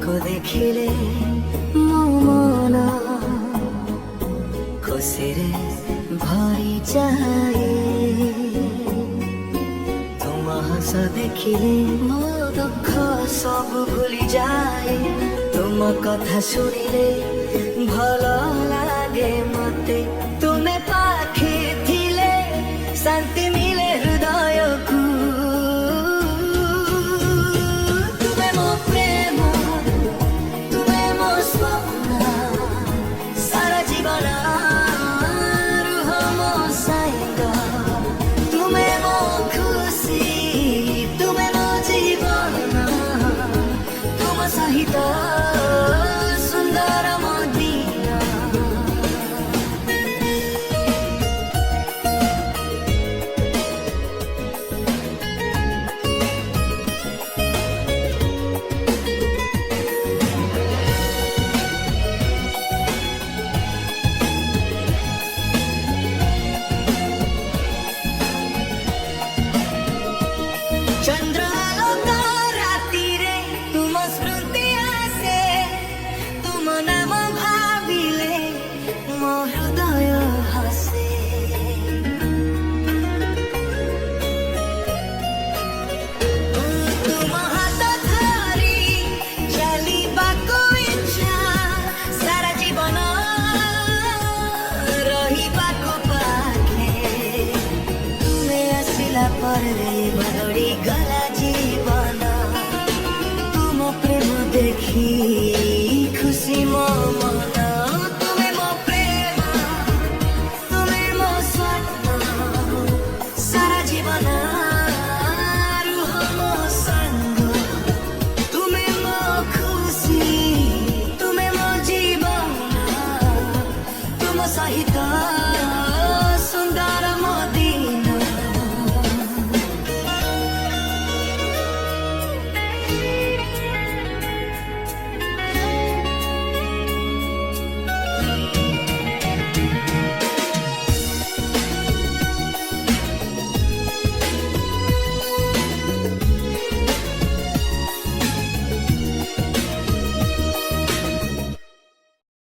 ଦେଖିଲେ ମୋ ମନ ଖୁସିରେ ଭରିଯାଏ। ତୁମ ହସ ଦେଖିଲେ ମୋ ଦୁଃଖ ସବୁ ଭୁଲିଯାଏ। ତୁମ କଥା ଶୁଣିଲେ ଭଲ ଲାଗେ ମତେ। ତୁମେ ପାଖେ ଥିଲେ ଶାନ୍ତି ମିଳେ ହୃଦୟକୁ। ତୁମେ ମୋ ପ୍ରେମ, ତୁମେ ମୋ ସ୍ୱପ୍ନ, ସାରା ଜୀବନ ରୁହ ମୋ ସାଙ୍ଗ। ତୁମେ ମୋ ଖୁସି, ତୁମେ ମୋ ଜୀବନ, ତୁମ ସହିତ ସୁନ୍ଦର ମୋ ଦିନ। ଚନ୍ଦ୍ରାଲୋକ ରାତିରେ ତୁମ ସ୍ମୃତି ଆସେ। ତୁମ ନାମ ଭାବିଲେ ମୋ ହୃଦୟ ହସେ। ତୁମ ହାତ ଧରି ଚାଲିବାକୁ ଇଚ୍ଛା। ସାରା ଜୀବନ ରହିବାକୁ ପାଖେ। ତୁମେ ଆସିଲା ପରେ ବଦଳି ଗଲା ଜୀବନ। ତୁମ ପ୍ରେମ ଦେଖି